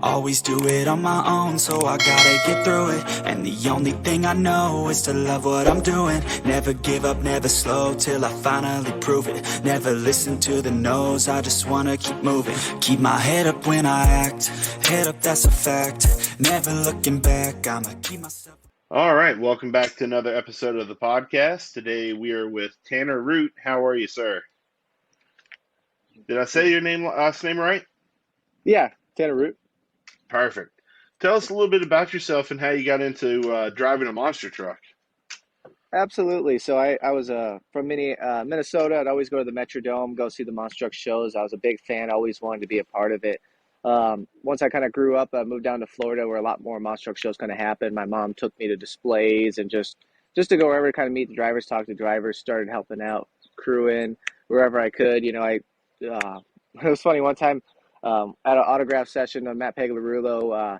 Always do it on my own, so I gotta get through it. And the only thing I know is to love what I'm doing. Never give up, never slow, till I finally prove it. Never listen to the no's, I just wanna keep moving. Keep my head up when I act, head up, that's a fact. Never looking back, I'ma keep myself. All right, welcome back to another episode of the podcast. Today we are with Tanner Root. How are you, sir? Did I say your last name right? Yeah, Tanner Root. Perfect. Tell us a little bit about yourself and how you got into driving a monster truck. Absolutely. So I was from Minnesota. I'd always go to the Metrodome, go see the monster truck shows. I was a big fan, always wanted to be a part of it. Once I kind of grew up, I moved down to Florida where a lot more monster truck shows kind of happened. My mom took me to displays and just to go wherever, kind of meet the drivers, talk to drivers, started helping out, crewing wherever I could. It was funny one time at an autograph session of Matt Pagliarulo.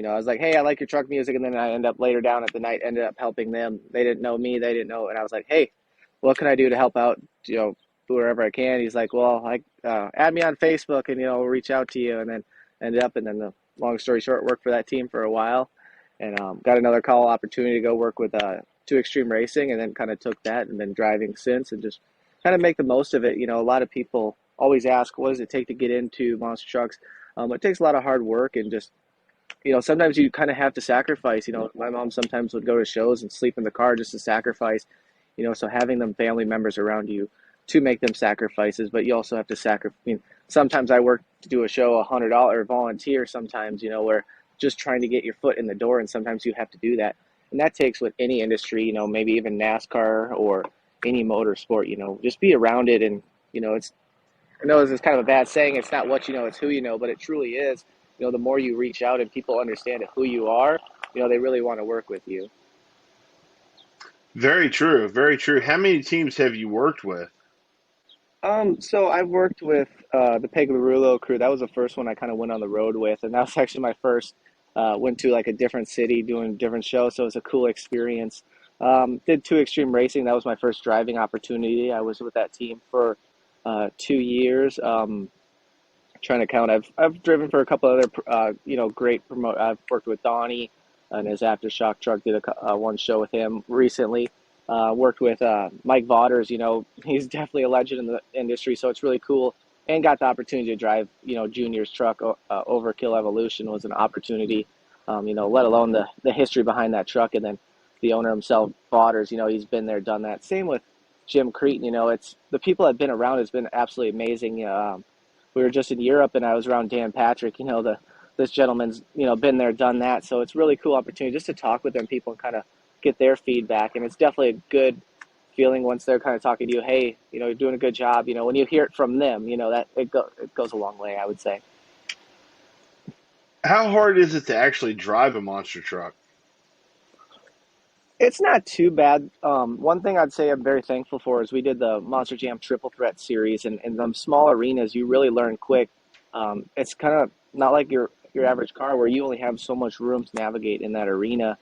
I was like, hey, I like your truck music. And then I end up later down at the night, ended up helping them. They didn't know me. They didn't know. And I was like, hey, what can I do to help out, wherever I can? He's like, well, add me on Facebook and, we'll reach out to you. And then the long story short, worked for that team for a while and got another call opportunity to go work with 2 Extreme Racing, and then kind of took that and been driving since and just kind of make the most of it. A lot of people always ask, what does it take to get into monster trucks? It takes a lot of hard work and just, sometimes you kind of have to sacrifice. My mom sometimes would go to shows and sleep in the car just to sacrifice, so having them family members around you to make them sacrifices, but you also have to sacrifice. Sometimes I work to do a show, $100 volunteer sometimes, where just trying to get your foot in the door, and sometimes you have to do that. And that takes with any industry, maybe even NASCAR or any motorsport, just be around it. And, I know this is kind of a bad saying, it's not what you know, it's who you know, but it truly is. The more you reach out and people understand who you are, they really want to work with you. Very true, very true. How many teams have you worked with? So I've worked with the Pagliarulo crew. That was the first one I kind of went on the road with, and that was actually my first. Went to like a different city doing different shows, so it was a cool experience. Did 2 Extreme Racing. That was my first driving opportunity. I was with that team for 2 years. Trying to count. I've driven for a couple other great promote. I've worked with Donnie and his aftershock truck. Did one show with him recently. Worked with Mike Vaughters. He's definitely a legend in the industry, so it's really cool. And got the opportunity to drive Junior's truck. Overkill Evolution was an opportunity. Let alone the history behind that truck, and then the owner himself, Vaughters. He's been there, done that. Same with Jim Cretin. It's the people that have been around has been absolutely amazing. We were just in Europe, and I was around Dan Patrick. This gentleman's been there, done that. So it's really cool opportunity just to talk with them, people, and kind of get their feedback. And it's definitely a good feeling once they're kind of talking to you. Hey, you're doing a good job. When you hear it from them, that it goes a long way, I would say. How hard is it to actually drive a monster truck? It's not too bad. One thing I'd say I'm very thankful for is we did the Monster Jam Triple Threat series, and in them small arenas, you really learn quick. It's kind of not like your average car where you only have so much room to navigate in that arena.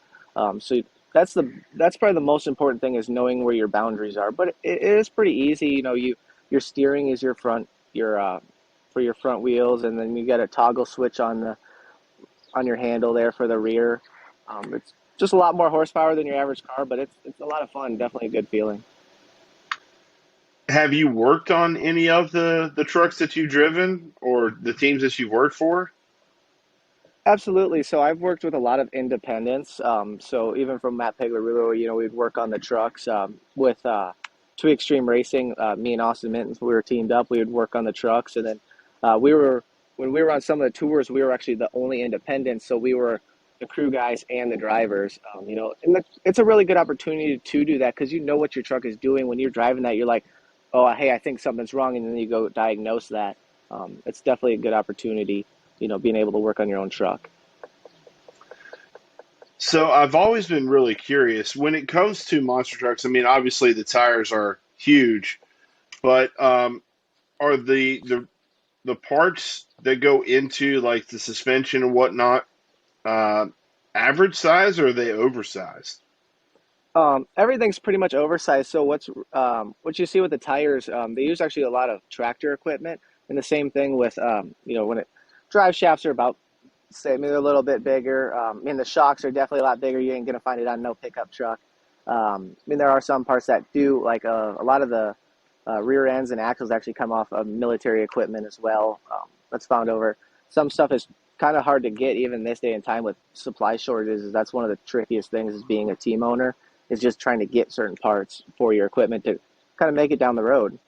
So that's probably the most important thing, is knowing where your boundaries are. But it is pretty easy. Your steering is your front for your front wheels, and then you got a toggle switch on your handle there for the rear. It's just a lot more horsepower than your average car, but it's a lot of fun. Definitely a good feeling. Have you worked on any of the trucks that you've driven or the teams that you've worked for? Absolutely. So I've worked with a lot of independents. So even from Matt Pagliarulo, we'd work on the trucks with 2 Extreme Racing. Me and Austin Mittens, we were teamed up. We would work on the trucks, and then when we were on some of the tours, we were actually the only independents. So we were the crew guys and the drivers. And it's a really good opportunity to do that, because what your truck is doing when you're driving that. You're like, oh, hey, I think something's wrong, and then you go diagnose that. It's definitely a good opportunity, being able to work on your own truck. So I've always been really curious when it comes to monster trucks. I mean, obviously the tires are huge, but are the parts that go into like the suspension and whatnot average size, or are they oversized? Everything's pretty much oversized. So what you see with the tires, they use actually a lot of tractor equipment, and the same thing with when drive shafts are about say maybe a little bit bigger. I mean, the shocks are definitely a lot bigger. You ain't gonna find it on no pickup truck. I mean, there are some parts that do, like a lot of the rear ends and axles actually come off of military equipment as well. That's found over. Some stuff is kind of hard to get even this day and time with supply shortages. That's one of the trickiest things is being a team owner is just trying to get certain parts for your equipment to kind of make it down the road.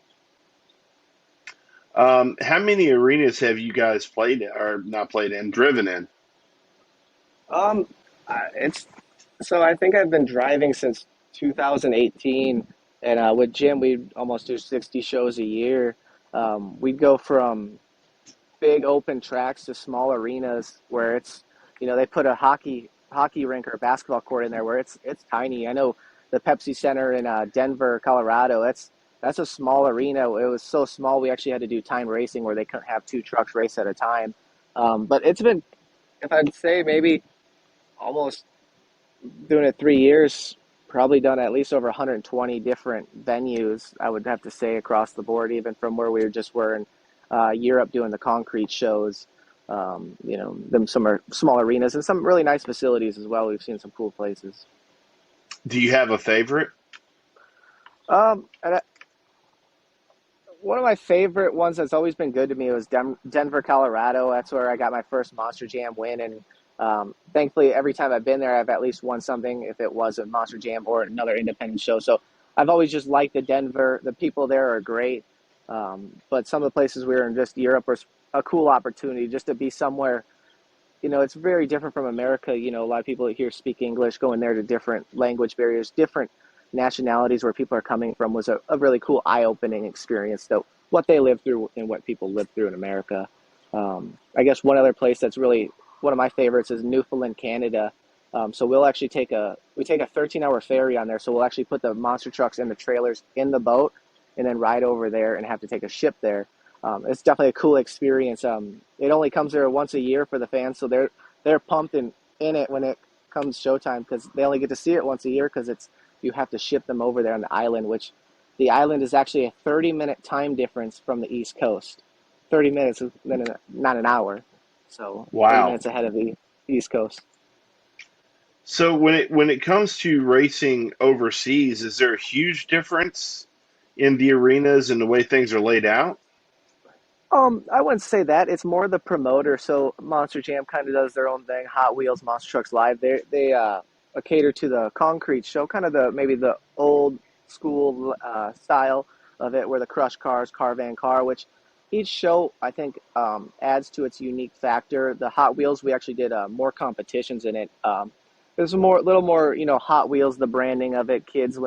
How many arenas have you guys played in, or not played in, driven in? Um, it's so I think I've been driving since 2018, and with Jim, we almost do 60 shows a year. We'd go from big open tracks to small arenas where it's, they put a hockey rink or a basketball court in there where it's tiny. I know the Pepsi Center in Denver, Colorado. That's a small arena. It was so small we actually had to do time racing where they couldn't have two trucks race at a time. But it's been, if I'd say maybe almost doing it 3 years, probably done at least over 120 different venues, I would have to say, across the board, even from where we just were in Europe doing the concrete shows. Them some are small arenas and some really nice facilities as well. We've seen some cool places. Do you have a favorite? And one of my favorite ones that's always been good to me was Denver, Colorado. That's where I got my first Monster Jam win, and thankfully, every time I've been there, I've at least won something, if it was a Monster Jam or another independent show. So I've always just liked the Denver. The people there are great. But some of the places we were in, just Europe, was a cool opportunity just to be somewhere. It's very different from America. A lot of people here speak English, going there to different language barriers, different nationalities where people are coming from was a really cool eye-opening experience. So what they live through and what people live through in America. I guess one other place that's really one of my favorites is Newfoundland, Canada. So we'll actually take a 13-hour ferry on there. So we'll actually put the monster trucks and the trailers in the boat and then ride over there and have to take a ship there. It's definitely a cool experience. It only comes there once a year for the fans, so they're pumped in it when it comes showtime because they only get to see it once a year because you have to ship them over there on the island, which the island is actually a 30-minute time difference from the East Coast. 30 minutes, not an hour. So 30 Wow. minutes ahead of the East Coast. So when it comes to racing overseas, is there a huge difference in the arenas and the way things are laid out? I wouldn't say that. It's more the promoter. So Monster Jam kind of does their own thing. Hot Wheels, Monster Trucks Live. They cater to the concrete show, kind of maybe the old school style of it, where the crush cars, car van car, which each show I think adds to its unique factor. The Hot Wheels, we actually did more competitions in it. There's little more, Hot Wheels, the branding of it. Kids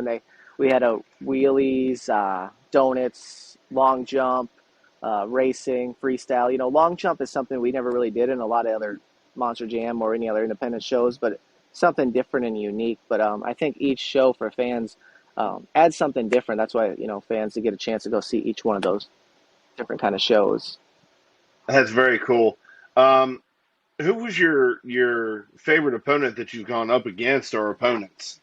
we had a wheelies, donuts, long jump, racing, freestyle. Long jump is something we never really did in a lot of other Monster Jam or any other independent shows, but something different and unique. But I think each show for fans adds something different. That's why fans to get a chance to go see each one of those different kind of shows. That's very cool. Who was your favorite opponent that you've gone up against or opponents?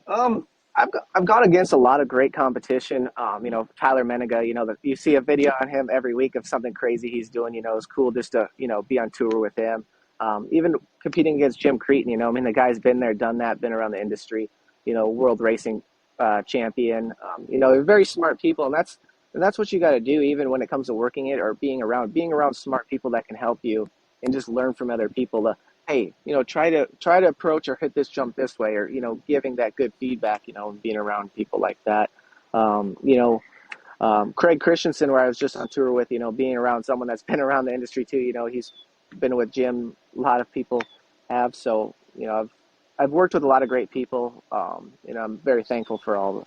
Um, I've gone against a lot of great competition. Tyler Menega. You see a video on him every week of something crazy he's doing. It's cool just to be on tour with him. Even competing against Jim Cretin. I mean, the guy's been there, done that, been around the industry. World racing champion. They're very smart people, and that's what you got to do, even when it comes to working it or being around smart people that can help you and just learn from other people. Hey, try to approach or hit this jump this way, or giving that good feedback, and being around people like that. Craig Christensen, where I was just on tour with, being around someone that's been around the industry too. He's been with Jim. A lot of people have, so I've worked with a lot of great people. I'm very thankful for all of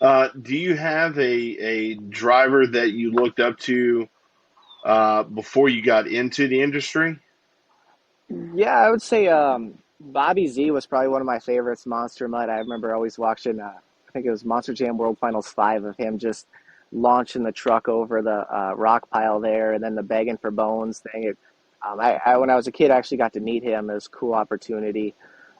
them. Do you have a driver that you looked up to before you got into the industry? Yeah, I would say Bobby Z was probably one of my favorites. Monster Mutt. I remember always watching. I think it was Monster Jam World Finals 5 of him just launching the truck over the rock pile there, and then the begging for bones thing. When I was a kid, I actually got to meet him. It was a cool opportunity.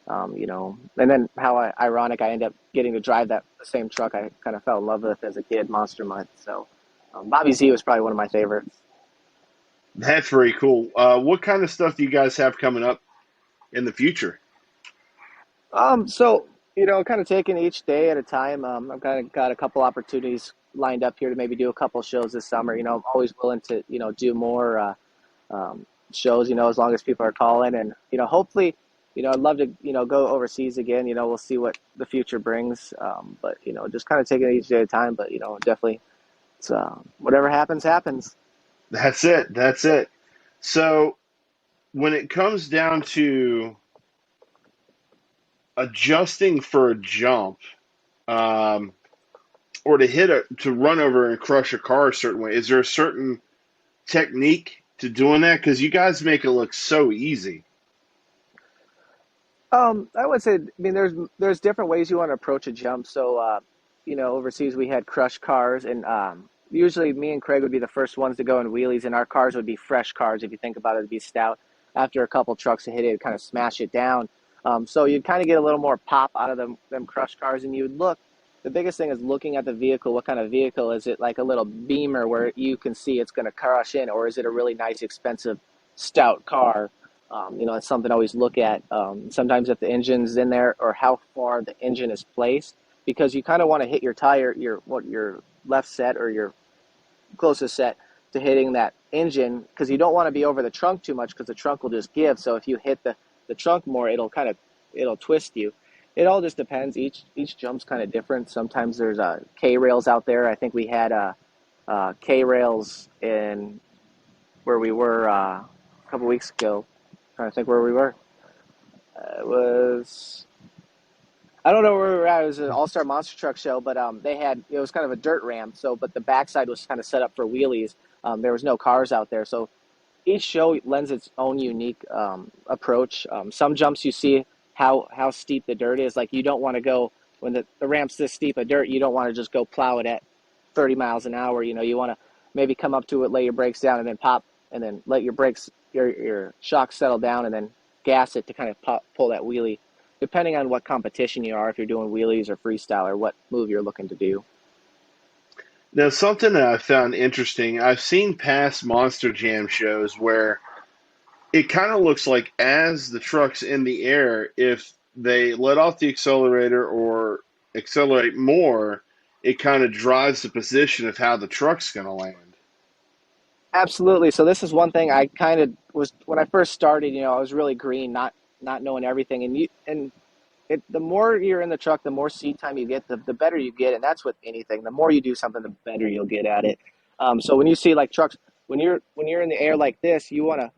And then ironic, I ended up getting to drive the same truck I kind of fell in love with as a kid, Monster Mutt. So Bobby Z was probably one of my favorites. That's very cool. What kind of stuff do you guys have coming up in the future? So kind of taking each day at a time. I've kind of got a couple opportunities lined up here to maybe do a couple shows this summer. I'm always willing to do more shows. As long as people are calling, and hopefully, I'd love to go overseas again. We'll see what the future brings. But just kind of taking it each day at a time. But definitely, it's whatever happens, happens. That's it. That's it. So when it comes down to adjusting for a jump, um, or to run over and crush a car a certain way, is there a certain technique to doing that? Because you guys make it look so easy. I would say, I mean, there's different ways you want to approach a jump. So, overseas we had crush cars, and usually me and Craig would be the first ones to go in wheelies, and our cars would be fresh cars. If you think about it, it'd be stout. After a couple trucks to hit it, it'd kind of smash it down. So you'd kind of get a little more pop out of them crush cars, and you'd look. The biggest thing is looking at the vehicle. What kind of vehicle is it? Like a little Beamer where you can see it's going to crush in, or is it a really nice, expensive, stout car? It's something I always look at. Sometimes if the engine's in there or how far the engine is placed, because you kind of want to hit your tire, your left set or your closest set to hitting that engine, because you don't want to be over the trunk too much because the trunk will just give. So if you hit the trunk more, it'll twist you. It all just depends. Each jump's kind of different. Sometimes there's K rails out there. I think we had K rails in where we were a couple weeks ago. Trying to think where we were. It was I don't know where we were at. It was an all-star monster truck show, but they had it was kind of a dirt ramp. So, but the backside was kind of set up for wheelies. There was no cars out there, so each show lends its own unique approach. Some jumps you see how steep the dirt is. Like you don't want to go when the ramp's this steep of dirt. You don't want to just go plow it at 30 miles an hour. You want to maybe come up to it, lay your brakes down, and then pop, and then let your shocks settle down, and then gas it to kind of pull that wheelie. Depending on what competition you are, if you're doing wheelies or freestyle or what move you're looking to do. Now, something that I found interesting, I've seen past Monster Jam shows where it kind of looks like as the truck's in the air, if they let off the accelerator or accelerate more, it kind of drives the position of how the truck's going to land. Absolutely. So this is one thing I kind of was when I first started. I was really green, not knowing everything, and the more you're in the truck, the more seat time you get, the better you get, and that's with anything. The more you do something, the better you'll get at it. So when you see like trucks, when you're in the air like this, you wanna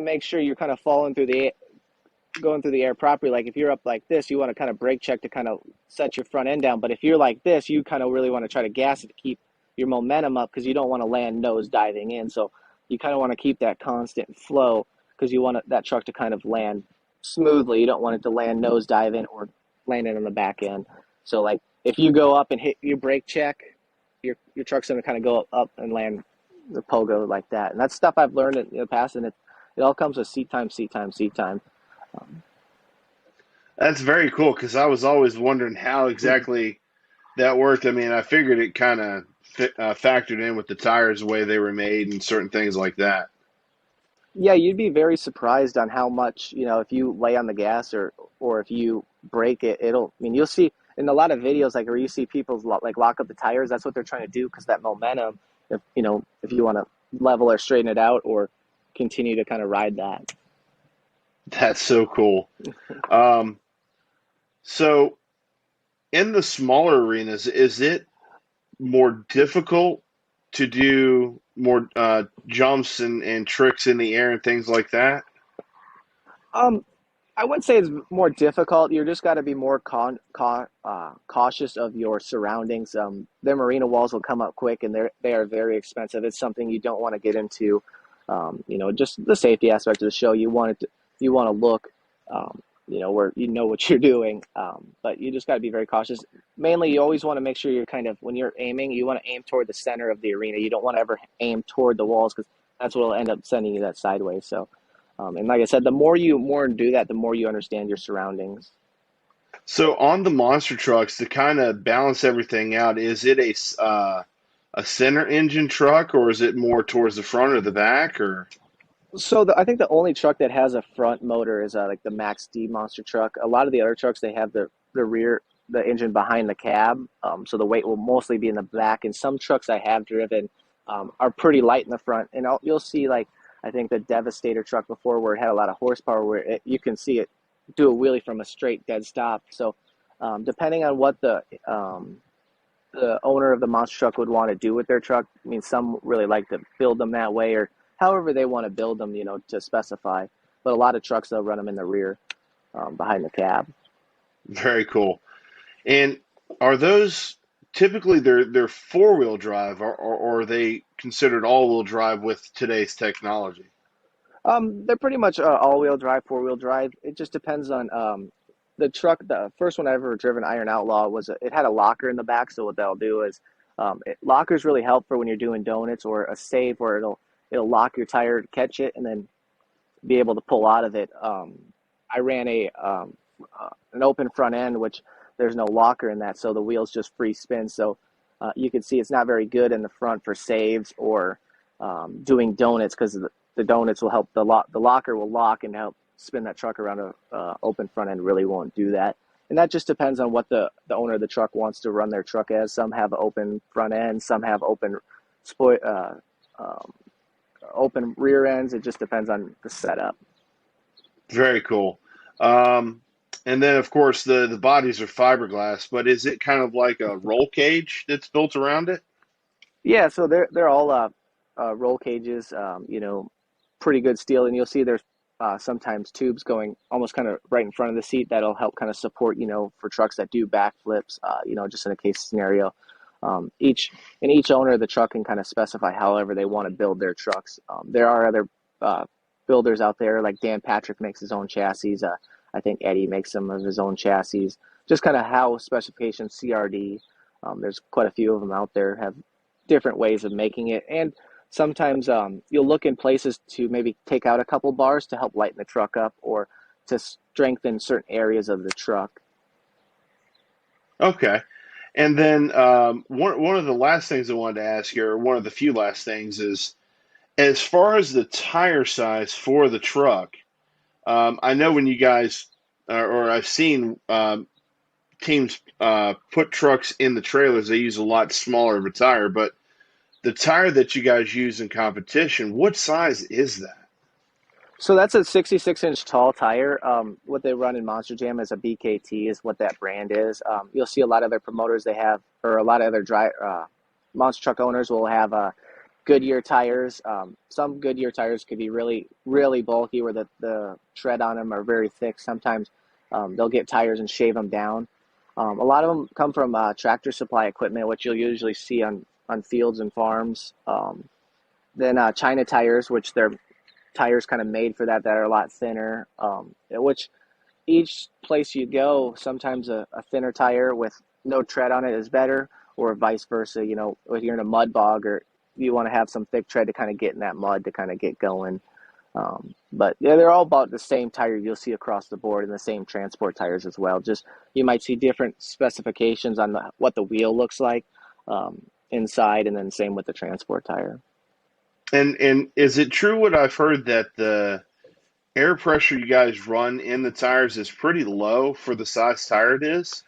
make sure you're kind of going through the air properly. Like if you're up like this, you want to kind of brake check to kind of set your front end down. But if you're like this, you kind of really want to try to gas it to keep your momentum up because you don't want to land nose diving in. So you kind of want to keep that constant flow because you want that truck to kind of land smoothly. You don't want it to land nose diving or land it on the back end. So like if you go up and hit your brake check, your truck's going to kind of go up and land the pogo like that. And that's stuff I've learned in the past, and it all comes with seat time, seat time, seat time. Um, That's very cool because I was always wondering how exactly that worked. I mean, I figured it kind of factored in with the tires, the way they were made, and certain things like that. Yeah, you'd be very surprised on how much, if you lay on the gas or if you break it, I mean, you'll see in a lot of videos like where you see people like lock up the tires, that's what they're trying to do because that momentum, if you want to level or straighten it out or continue to kind of ride that. That's so cool. Um, so, in the smaller arenas, is it more difficult to do more jumps and tricks in the air and things like that? Um, I wouldn't say it's more difficult. You just got to be more cautious of your surroundings. Their marina walls will come up quick, and they are very expensive. It's something you don't want to get into. Just the safety aspect of the show. You want to look, where you know what you're doing. But you just got to be very cautious. Mainly, you always want to make sure you're kind of when you're aiming, you want to aim toward the center of the arena. You don't want to ever aim toward the walls because that's what will end up sending you that sideways. So. And like I said, the more you more do that, the more you understand your surroundings. So, on the monster trucks, to kind of balance everything out, is it a a center engine truck, or is it more towards the front or the back? Or So I think the only truck that has a front motor is like the Max D monster truck. A lot of the other trucks they have the rear the engine behind the cab, so the weight will mostly be in the back. And some trucks I have driven are pretty light in the front, and you'll see like I think the Devastator truck before where it had a lot of horsepower, where you can see it do a wheelie from a straight dead stop. So depending on what the owner of the monster truck would want to do with their truck. I mean, some really like to build them that way or however they want to build them, to specify. But a lot of trucks, they'll run them in the rear behind the cab. very cool. And are those typically they're four-wheel drive, or are they considered all-wheel drive with today's technology? They're pretty much all-wheel drive, four-wheel drive. It just depends on the truck. The first one I ever driven, Iron Outlaw, it had a locker in the back. So what they'll do is lockers really help for when you're doing donuts or a save where it'll lock your tire to catch it and then be able to pull out of it. I ran an open front end, which there's no locker in that, so the wheels just free spin. So you can see it's not very good in the front for saves or doing donuts because the donuts will help the locker will lock and help spin that truck around a open front end really won't do that. And that just depends on what the owner of the truck wants to run their truck as. Some have open front end, some have um, open rear ends. It just depends on the setup. Very cool. Um, and then, of course, the bodies are fiberglass, but is it kind of like a roll cage that's built around it? Yeah, so they're all roll cages, pretty good steel, and you'll see there's sometimes tubes going almost kind of right in front of the seat that'll help kind of support, for trucks that do backflips, just in a case scenario. Each owner of the truck can kind of specify however they want to build their trucks. There are other uh, builders out there, like Dan Patrick makes his own chassis. I think Eddie makes some of his own chassis. Just kind of how specifications CRD. There's quite a few of them out there have different ways of making it, and sometimes you'll look in places to maybe take out a couple bars to help lighten the truck up or to strengthen certain areas of the truck. Okay. And then one of the last things I wanted to ask you, or one of the few last things, is as far as the tire size for the truck. I know when you guys, or I've seen teams put trucks in the trailers, they use a lot smaller of a tire, but the tire that you guys use in competition, what size is that? So that's a 66-inch tall tire. What they run in Monster Jam is a BKT, is what that brand is. You'll see a lot of their promoters they have, or a lot of other monster truck owners will have Goodyear tires. Some Goodyear tires could be really, really bulky, where the tread on them are very thick. Sometimes they'll get tires and shave them down. A lot of them come from Tractor Supply equipment, which you'll usually see on fields and farms. Then China tires, which they're tires kind of made for that are a lot thinner. Which each place you go, sometimes a thinner tire with no tread on it is better, or vice versa. If you're in a mud bog or you want to have some thick tread to kind of get in that mud to kind of get going. But yeah, they're all about the same tire you'll see across the board, and the same transport tires as well. Just you might see different specifications on what the wheel looks like inside, and then same with the transport tire. And is it true what I've heard that the air pressure you guys run in the tires is pretty low for the size tire it is?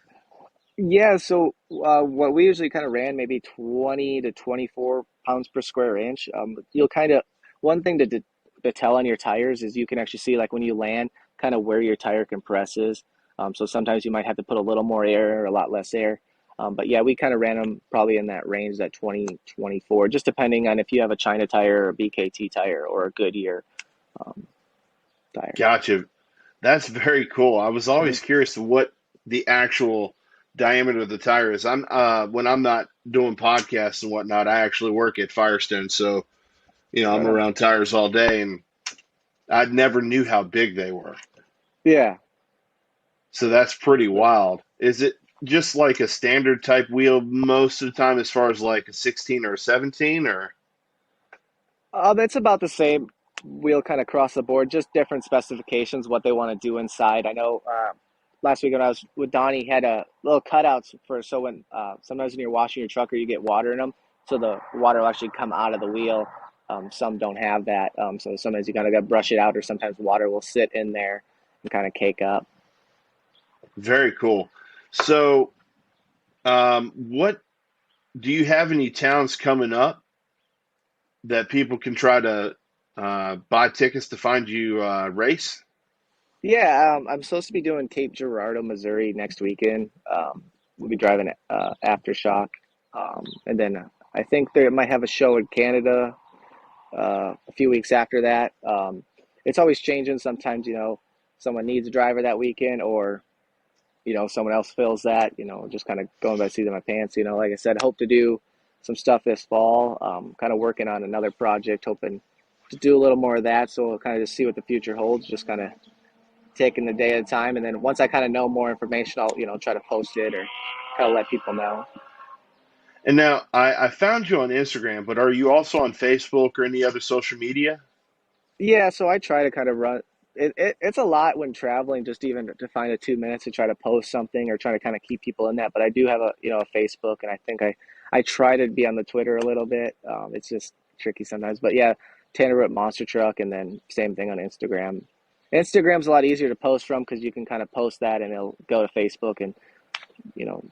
Yeah, so what we usually kind of ran maybe 20 to 24 pounds per square inch. You'll kind of, one thing to tell on your tires is you can actually see like when you land kind of where your tire compresses. So sometimes you might have to put a little more air or a lot less air. But yeah, we kind of ran them probably in that range, that 20, 24, just depending on if you have a China tire or a BKT tire or a Goodyear um, tire. Gotcha. That's very cool. I was Mhm. always curious to what the actual diameter of the tire is. I'm when I'm not doing podcasts and whatnot, I actually work at Firestone, so I'm Right on. around tires all day, and I never knew how big they were. Yeah. So that's pretty wild. Is it just like a standard type wheel most of the time, as far as like a 16 or a 17, or? It's about the same wheel kind of across the board, just different specifications, what they want to do inside. I know last week when I was with Donnie, he had a little cutouts for so when sometimes when you're washing your truck or you get water in them, so the water will actually come out of the wheel. Some don't have that, so sometimes you gotta brush it out, or sometimes water will sit in there and kind of cake up. Very cool. So, what do you have any towns coming up that people can try to buy tickets to find you race? Yeah, I'm supposed to be doing Cape Girardeau, Missouri next weekend. We'll be driving Aftershock, and then I think they might have a show in Canada a few weeks after that. It's always changing. Sometimes, someone needs a driver that weekend, or someone else fills that. Just kind of going by the seat of my pants. Like I said, hope to do some stuff this fall. Kind of working on another project, hoping to do a little more of that. So we'll kind of just see what the future holds. Just kind of taking the day at a time, and then once I kind of know more information, I'll try to post it or kind of let people know. And now I found you on Instagram, but are you also on Facebook or any other social media? Yeah, so I try to kind of run. It's a lot when traveling, just even to find a 2 minutes to try to post something or try to kind of keep people in that. But I do have a Facebook, and I think I try to be on the Twitter a little bit. It's just tricky sometimes. But yeah, Tanner Root Monster Truck, and then same thing on Instagram. Instagram's a lot easier to post from because you can kind of post that and it'll go to Facebook and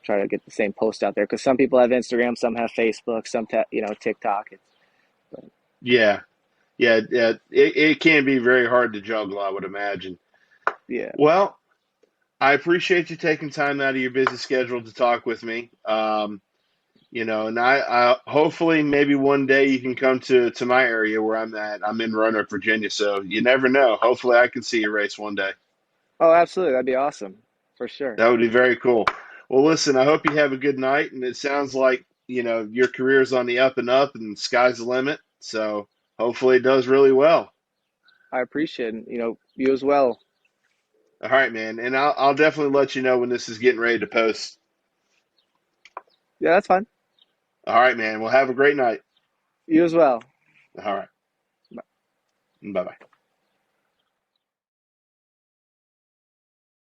try to get the same post out there. Because some people have Instagram, some have Facebook, some TikTok. But Yeah, yeah. It can be very hard to juggle, I would imagine. yeah. Well, I appreciate you taking time out of your busy schedule to talk with me. And I hopefully maybe one day you can come to my area where I'm at. I'm in Roanoke, Virginia, so you never know. Hopefully, I can see you race one day. Oh, absolutely. That'd be awesome for sure. That would be very cool. Well, listen, I hope you have a good night, and it sounds like your career's on the up and up, and sky's the limit. So hopefully, it does really well. I appreciate it. You as well. All right, man, and I'll definitely let you know when this is getting ready to post. Yeah, that's fine. All right, man. Well, have a great night. You as well. All right. Bye bye.